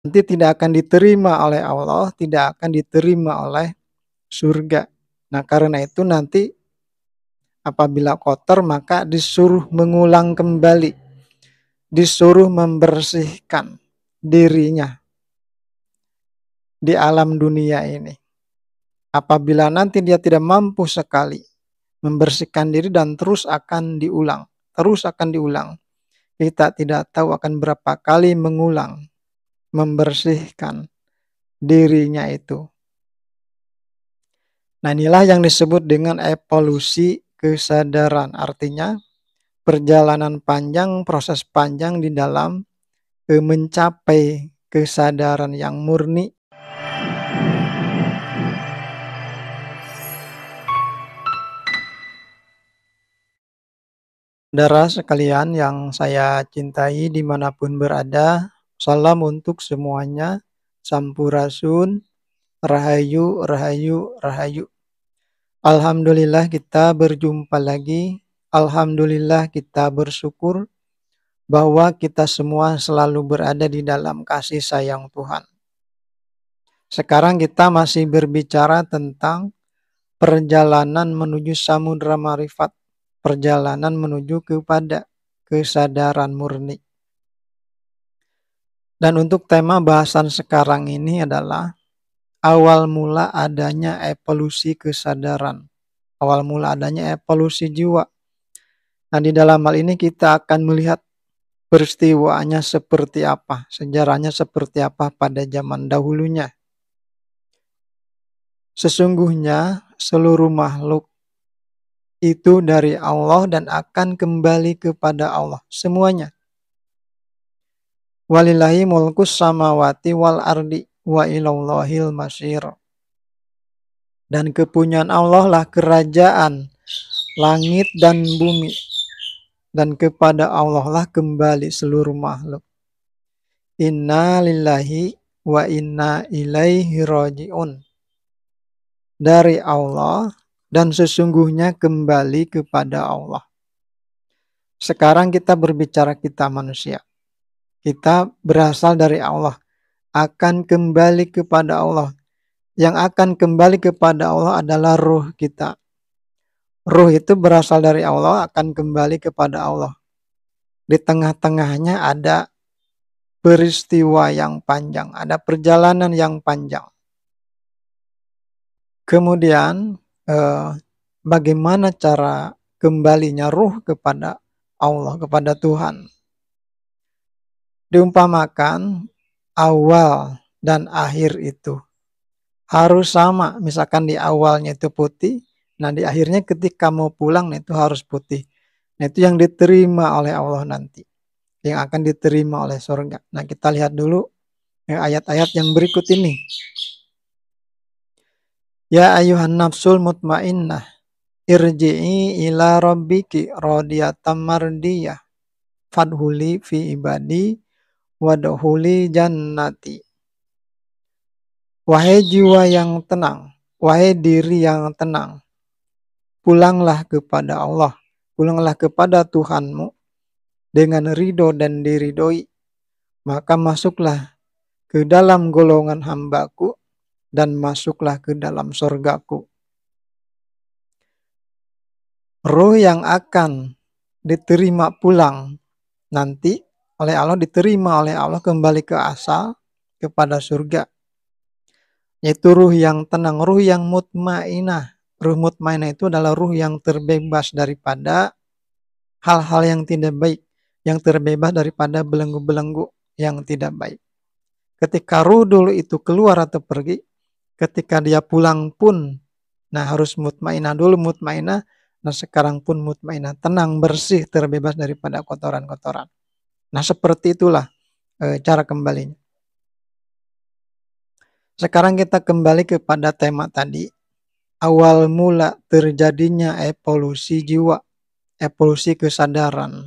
nanti tidak akan diterima oleh Allah, tidak akan diterima oleh surga. Nah, karena itu nanti apabila kotor maka disuruh mengulang kembali, disuruh membersihkan dirinya di alam dunia ini. Apabila nanti dia tidak mampu sekali membersihkan diri dan terus akan diulang, terus akan diulang. Kita tidak tahu akan berapa kali mengulang, membersihkan dirinya itu. Nah, inilah yang disebut dengan evolusi kesadaran. Artinya perjalanan panjang, proses panjang di dalam mencapai kesadaran yang murni. Saudara sekalian yang saya cintai dimanapun berada, salam untuk semuanya, sampurasun, rahayu, rahayu, rahayu. Alhamdulillah kita berjumpa lagi, alhamdulillah kita bersyukur bahwa kita semua selalu berada di dalam kasih sayang Tuhan. Sekarang kita masih berbicara tentang perjalanan menuju samudra marifat, perjalanan menuju kepada kesadaran murni. Dan untuk tema bahasan sekarang ini adalah awal mula adanya evolusi kesadaran, awal mula adanya evolusi jiwa. Nah, di dalam hal ini kita akan melihat peristiwanya seperti apa, sejarahnya seperti apa pada zaman dahulunya. Sesungguhnya seluruh makhluk itu dari Allah dan akan kembali kepada Allah semuanya. Walillahi mulkus samawati wal ardi wa ilallahil masyir. Dan kepunyaan Allah lah kerajaan langit dan bumi. Dan kepada Allah lah kembali seluruh makhluk. Inna lillahi wa inna ilaihi raji'un. Dari Allah dan sesungguhnya kembali kepada Allah. Sekarang kita berbicara kita manusia. Kita berasal dari Allah, akan kembali kepada Allah. Yang akan kembali kepada Allah adalah ruh kita. Ruh itu berasal dari Allah, akan kembali kepada Allah. Di tengah-tengahnya ada peristiwa yang panjang, ada perjalanan yang panjang. Kemudian bagaimana cara kembalinya ruh kepada Allah, kepada Tuhan? Diumpamakan awal dan akhir itu harus sama. Misalkan di awalnya itu putih, nah di akhirnya ketika mau pulang nah itu harus putih. Nah itu yang diterima oleh Allah nanti, yang akan diterima oleh surga. Nah kita lihat dulu ayat-ayat yang berikut ini. Ya ayuhan nafsul mutmainnah, irji'i ila rabbiki radiyatan mardiyah, fadhuli fi ibadi wadhuli jannati. Wahai jiwa yang tenang, wahai diri yang tenang, pulanglah kepada Allah, pulanglah kepada Tuhanmu dengan ridho dan diridhoi, maka masuklah ke dalam golongan hambaku dan masuklah ke dalam surgaku. Ruh yang akan diterima pulang nanti oleh Allah, diterima oleh Allah kembali ke asal, kepada surga. Yaitu ruh yang tenang, ruh yang mutmainah. Ruh mutmainah itu adalah ruh yang terbebas daripada hal-hal yang tidak baik, yang terbebas daripada belenggu-belenggu yang tidak baik. Ketika ruh dulu itu keluar atau pergi, ketika dia pulang pun, nah harus mutmainah dulu, mutmainah, nah sekarang pun mutmainah, tenang, bersih, terbebas daripada kotoran-kotoran. Nah seperti itulah cara kembalinya. Sekarang kita kembali kepada tema tadi, awal mula terjadinya evolusi jiwa, evolusi kesadaran.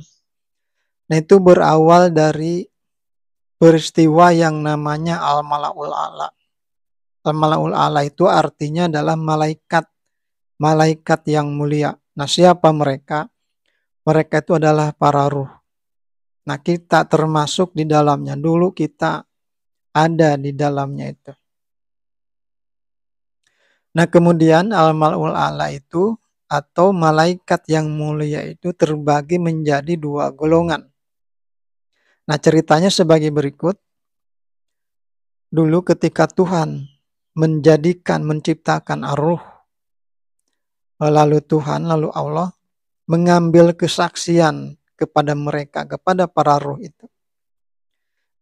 Nah itu berawal dari peristiwa yang namanya Al-Mala'ul A'la. Al-Mala'ul A'la itu artinya adalah malaikat, malaikat yang mulia. Nah siapa mereka? Mereka itu adalah para ruh. Nah kita termasuk di dalamnya. Dulu kita ada di dalamnya itu. Nah, kemudian al-mal'ul a'la itu atau malaikat yang mulia itu terbagi menjadi dua golongan. Nah, ceritanya sebagai berikut. Dulu ketika Tuhan menciptakan ar-ruh, lalu Tuhan, lalu Allah mengambil kesaksian kepada mereka, kepada para ruh itu.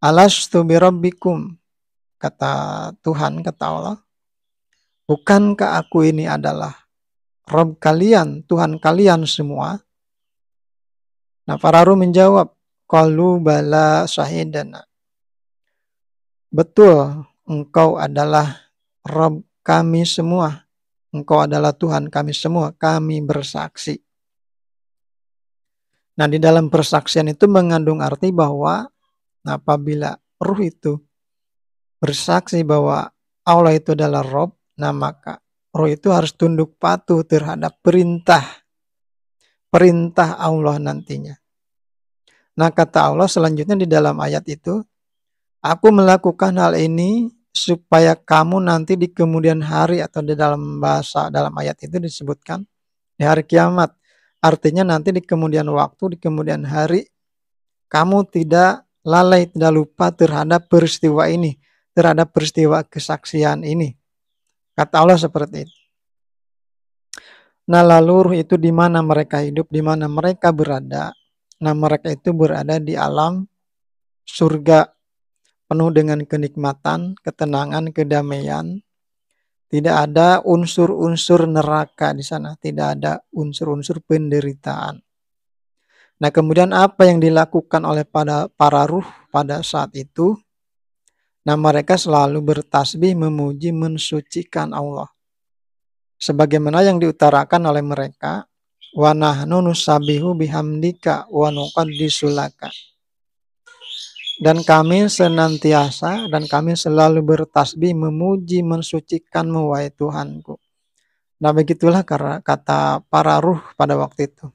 Alastu birabbikum, kata Tuhan, kata Allah, bukankah aku ini adalah Rabb kalian, Tuhan kalian semua? Nah, para ruh menjawab, qalu bala syahidana. Betul, engkau adalah Rabb kami semua. Engkau adalah Tuhan kami semua. Kami bersaksi. Nah, di dalam persaksian itu mengandung arti bahwa apabila ruh itu bersaksi bahwa Allah itu adalah Rabb, nah maka ruh itu harus tunduk patuh terhadap perintah Allah nantinya. Nah, kata Allah selanjutnya di dalam ayat itu, aku melakukan hal ini supaya kamu nanti di kemudian hari, atau di dalam ayat itu disebutkan di hari kiamat. Artinya nanti di kemudian waktu, di kemudian hari, kamu tidak lalai, tidak lupa terhadap peristiwa ini, terhadap peristiwa kesaksian ini. Kata Allah seperti itu. Nah, lalu ruh itu di mana mereka hidup, di mana mereka berada? Nah, mereka itu berada di alam surga, penuh dengan kenikmatan, ketenangan, kedamaian. Tidak ada unsur-unsur neraka di sana, tidak ada unsur-unsur penderitaan. Nah, kemudian apa yang dilakukan oleh para ruh pada saat itu? Nah, mereka selalu bertasbih, memuji, mensucikan Allah. Sebagaimana yang diutarakan oleh mereka, wa nahnu nusabbihu bihamdika wa nuqaddisu laka. Dan kami senantiasa dan kami selalu bertasbih, memuji, mensucikanmu, wahai Tuhanku. Nah, begitulah kata para ruh pada waktu itu.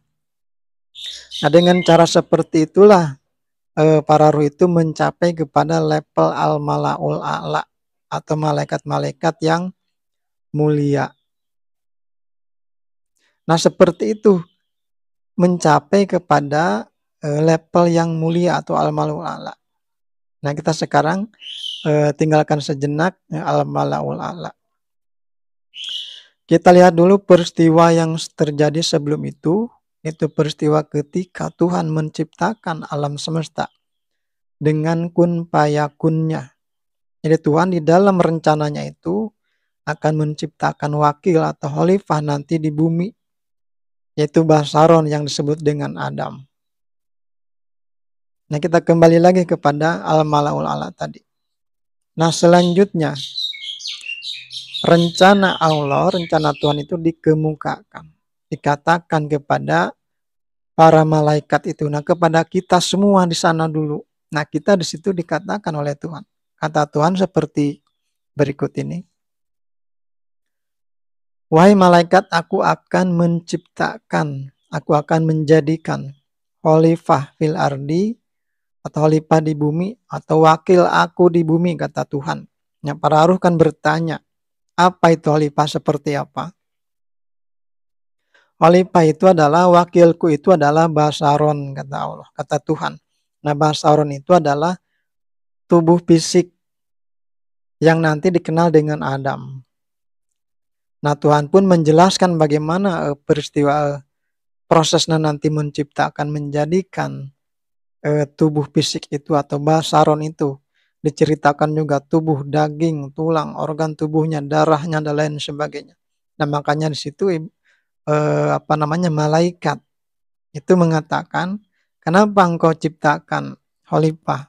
Nah, dengan cara seperti itulah para ruh itu mencapai kepada level al-mala'ul a'la atau malaikat-malaikat yang mulia. Nah, seperti itu mencapai kepada level yang mulia atau al-mala'ul a'la. Nah, kita sekarang tinggalkan sejenak al-mala'ul a'la. Kita lihat dulu peristiwa yang terjadi sebelum itu peristiwa ketika Tuhan menciptakan alam semesta dengan kun fayakunnya. Jadi Tuhan di dalam rencananya itu akan menciptakan wakil atau khalifah nanti di bumi, yaitu Basaron yang disebut dengan Adam. Nah, kita kembali lagi kepada al-mala'ul a'la tadi. Nah, selanjutnya rencana Allah, rencana Tuhan itu dikemukakan, dikatakan kepada para malaikat itu. Nah, kepada kita semua di sana dulu. Nah, kita di situ dikatakan oleh Tuhan. Kata Tuhan seperti berikut ini. Wahai malaikat, aku akan menciptakan, aku akan menjadikan khalifah fil ardi, atau khalifah di bumi, atau wakil aku di bumi, kata Tuhan. Nah, para ruh kan bertanya, apa itu khalifah, seperti apa? Khalifah itu adalah, wakilku itu adalah Basaron, kata Allah, kata Tuhan. Nah, Basaron itu adalah tubuh fisik yang nanti dikenal dengan Adam. Nah, Tuhan pun menjelaskan bagaimana peristiwa prosesnya nanti menciptakan, menjadikan tubuh fisik itu atau Basaron itu. Diceritakan juga tubuh, daging, tulang, organ tubuhnya, darahnya, dan lain sebagainya. Nah, makanya di situ malaikat itu mengatakan, kenapa engkau ciptakan khalifah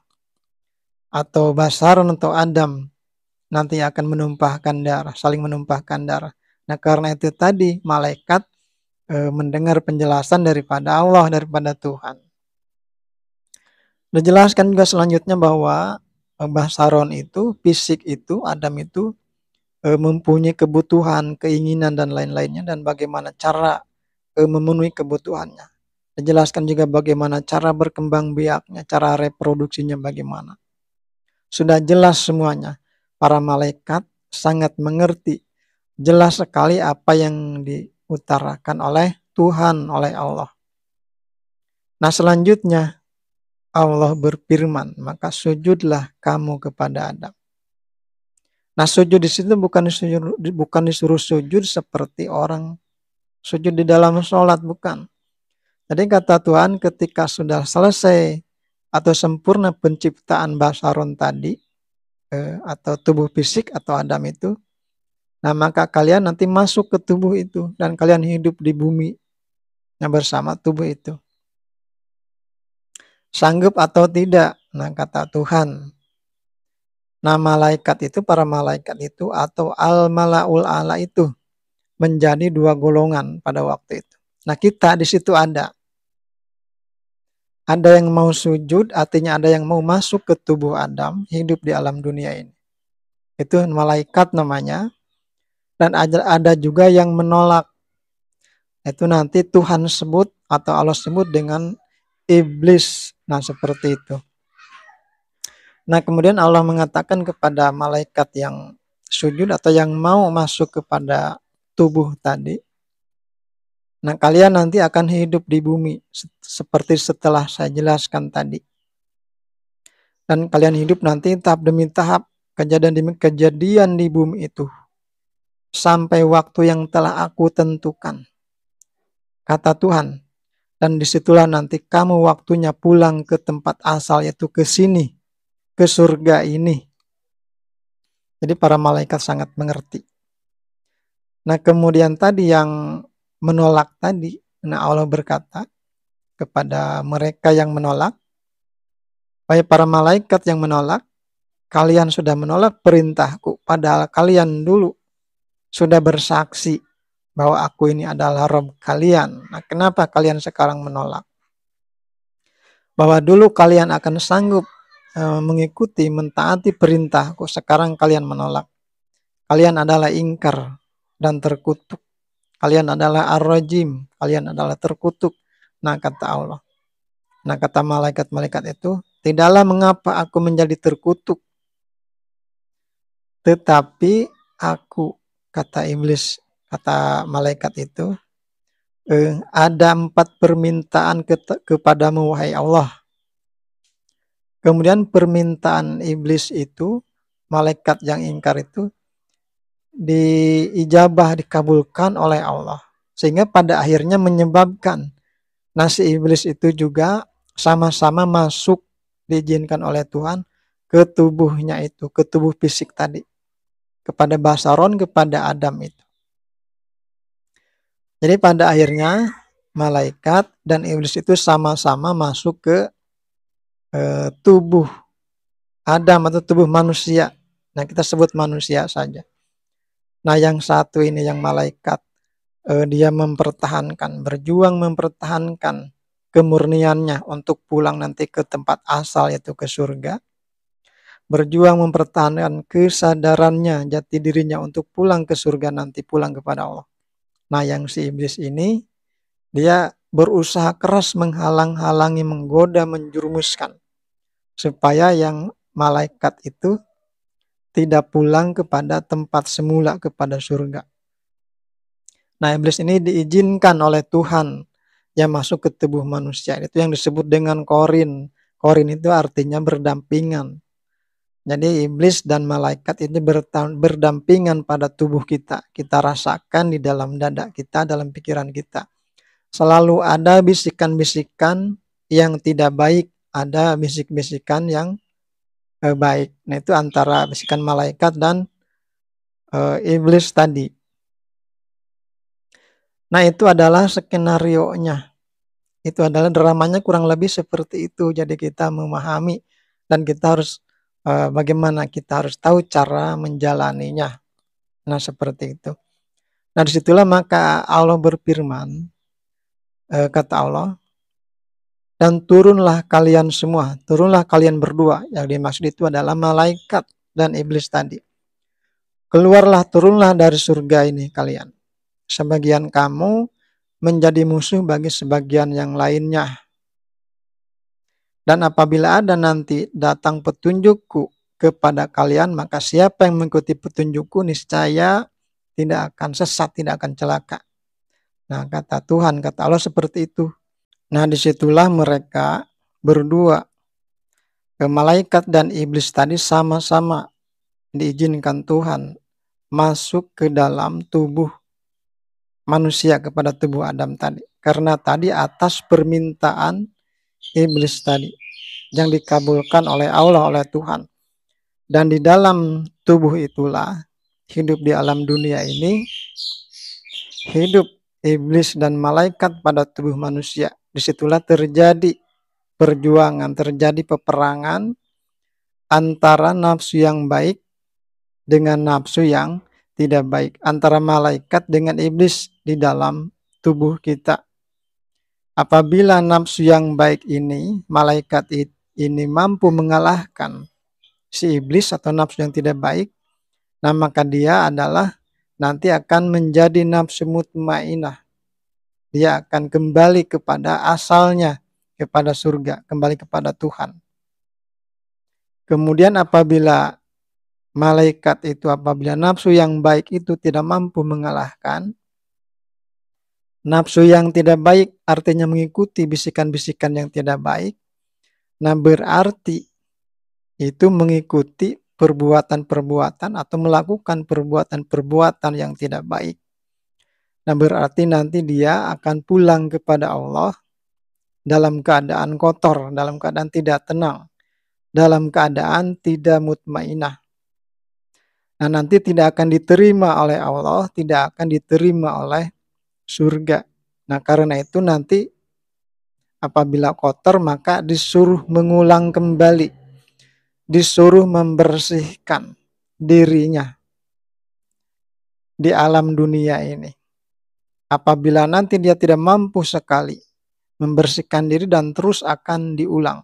atau Basaron atau Adam nanti akan menumpahkan darah, saling menumpahkan darah. Nah, karena itu tadi malaikat mendengar penjelasan daripada Allah, daripada Tuhan. Dijelaskan juga selanjutnya bahwa Basaron itu, fisik itu, Adam itu mempunyai kebutuhan, keinginan, dan lain-lainnya, dan bagaimana cara memenuhi kebutuhannya. Dijelaskan juga bagaimana cara berkembang biaknya, cara reproduksinya bagaimana. Sudah jelas semuanya. Para malaikat sangat mengerti. Jelas sekali apa yang diutarakan oleh Tuhan, oleh Allah. Nah selanjutnya Allah berfirman, maka sujudlah kamu kepada Adam. Nah sujud di situ bukan disuruh sujud seperti orang sujud di dalam sholat, bukan. Jadi kata Tuhan ketika sudah selesai atau sempurna penciptaan basaron tadi, atau tubuh fisik atau Adam itu, nah maka kalian nanti masuk ke tubuh itu dan kalian hidup di bumi bersama tubuh itu. Sanggup atau tidak? Nah kata Tuhan. Nah malaikat itu, para malaikat itu atau al-malaul a'la itu menjadi dua golongan pada waktu itu. Nah kita di situ ada. Ada yang mau sujud, artinya ada yang mau masuk ke tubuh Adam, hidup di alam dunia ini. Itu malaikat namanya. Dan ada juga yang menolak. Itu nanti Tuhan sebut atau Allah sebut dengan iblis. Nah seperti itu. Nah kemudian Allah mengatakan kepada malaikat yang sujud atau yang mau masuk kepada tubuh tadi, nah kalian nanti akan hidup di bumi seperti setelah saya jelaskan tadi. Dan kalian hidup nanti tahap demi tahap, kejadian demi kejadian di bumi itu sampai waktu yang telah aku tentukan, kata Tuhan. Dan disitulah nanti kamu waktunya pulang ke tempat asal, yaitu ke sini, ke surga ini. Jadi para malaikat sangat mengerti. Nah kemudian tadi yang menolak tadi, nah Allah berkata kepada mereka yang menolak, wahai para malaikat yang menolak, kalian sudah menolak perintahku, padahal kalian dulu sudah bersaksi bahwa aku ini adalah Rabb kalian. Nah kenapa kalian sekarang menolak? Bahwa dulu kalian akan sanggup mengikuti, mentaati perintahku, sekarang kalian menolak. Kalian adalah ingkar dan terkutuk. Kalian adalah ar-rajim, kalian adalah terkutuk. Nah kata Allah. Nah kata malaikat-malaikat itu, tidaklah mengapa aku menjadi terkutuk, tetapi aku, kata iblis, kata malaikat itu, ada 4 permintaan kepadamu wahai Allah. Kemudian permintaan iblis itu, malaikat yang ingkar itu, diijabah, dikabulkan oleh Allah. Sehingga pada akhirnya menyebabkan si iblis itu juga sama-sama masuk, diizinkan oleh Tuhan ke tubuhnya itu, ke tubuh fisik tadi. Kepada basaron, kepada Adam itu. Jadi pada akhirnya malaikat dan iblis itu sama-sama masuk ke tubuh Adam atau tubuh manusia. Nah kita sebut manusia saja. Nah yang satu ini yang malaikat, dia mempertahankan, berjuang mempertahankan kemurniannya untuk pulang nanti ke tempat asal, yaitu ke surga. Berjuang mempertahankan kesadarannya, jati dirinya untuk pulang ke surga nanti, pulang kepada Allah. Nah yang si iblis ini, dia berusaha keras menghalang-halangi, menggoda, menjerumuskan, supaya yang malaikat itu tidak pulang kepada tempat semula, kepada surga. Nah iblis ini diizinkan oleh Tuhan yang masuk ke tubuh manusia. Itu yang disebut dengan korin. Korin itu artinya berdampingan. Jadi iblis dan malaikat ini berdampingan pada tubuh kita. Kita rasakan di dalam dada kita, dalam pikiran kita. Selalu ada bisikan-bisikan yang tidak baik, ada bisik-bisikan yang baik. Nah itu antara bisikan malaikat dan iblis tadi. Nah itu adalah skenario-nya. Itu adalah dramanya, kurang lebih seperti itu. Jadi kita memahami dan kita harus bagaimana kita harus tahu cara menjalaninya. Nah seperti itu. Nah disitulah maka Allah berfirman, kata Allah, dan turunlah kalian semua, turunlah kalian berdua. Yang dimaksud itu adalah malaikat dan iblis tadi. Keluarlah, turunlah dari surga ini kalian. Sebagian kamu menjadi musuh bagi sebagian yang lainnya. Dan apabila ada nanti datang petunjukku kepada kalian, maka siapa yang mengikuti petunjukku niscaya tidak akan sesat, tidak akan celaka. Nah, kata Tuhan, kata Allah seperti itu. Nah, disitulah mereka berdua, malaikat dan iblis tadi sama-sama diizinkan Tuhan masuk ke dalam tubuh manusia, kepada tubuh Adam tadi. Karena tadi atas permintaan iblis tadi yang dikabulkan oleh Allah, oleh Tuhan. Dan di dalam tubuh itulah hidup di alam dunia ini, hidup iblis dan malaikat pada tubuh manusia. Disitulah terjadi perjuangan, terjadi peperangan antara nafsu yang baik dengan nafsu yang tidak baik, antara malaikat dengan iblis di dalam tubuh kita. Apabila nafsu yang baik ini, malaikat ini mampu mengalahkan si iblis atau nafsu yang tidak baik, nah maka dia adalah nanti akan menjadi nafsu mutmainah. Dia akan kembali kepada asalnya, kepada surga, kembali kepada Tuhan. Kemudian apabila malaikat itu, apabila nafsu yang baik itu tidak mampu mengalahkan, nafsu yang tidak baik artinya mengikuti bisikan-bisikan yang tidak baik, nah berarti itu mengikuti perbuatan-perbuatan atau melakukan perbuatan-perbuatan yang tidak baik. Nah berarti nanti dia akan pulang kepada Allah dalam keadaan kotor, dalam keadaan tidak tenang, dalam keadaan tidak mutmainah. Nah nanti tidak akan diterima oleh Allah, tidak akan diterima oleh surga. Nah karena itu nanti apabila kotor maka disuruh mengulang kembali, disuruh membersihkan dirinya di alam dunia ini. Apabila nanti dia tidak mampu sekali membersihkan diri dan terus akan diulang,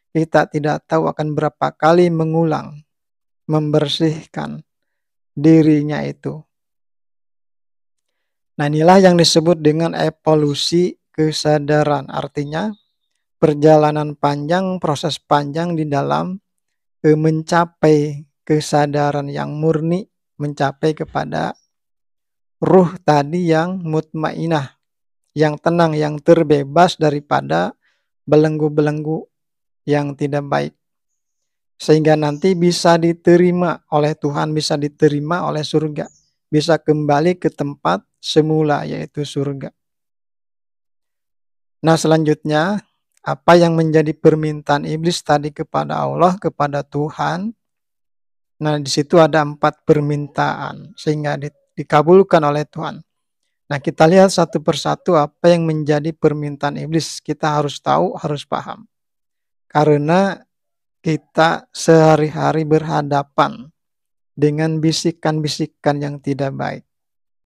kita tidak tahu akan berapa kali mengulang, membersihkan dirinya itu. Nah inilah yang disebut dengan evolusi kesadaran. Artinya perjalanan panjang, proses panjang di dalam mencapai kesadaran yang murni, mencapai kepada ruh tadi yang mutmainah, yang tenang, yang terbebas daripada belenggu-belenggu yang tidak baik. Sehingga nanti bisa diterima oleh Tuhan, bisa diterima oleh surga, bisa kembali ke tempat semula, yaitu surga. Nah selanjutnya, apa yang menjadi permintaan iblis tadi kepada Allah, kepada Tuhan. Nah di situ ada 4 permintaan sehingga dikabulkan oleh Tuhan. Nah kita lihat satu persatu apa yang menjadi permintaan iblis. Kita harus tahu, harus paham. Karena kita sehari-hari berhadapan dengan bisikan-bisikan yang tidak baik.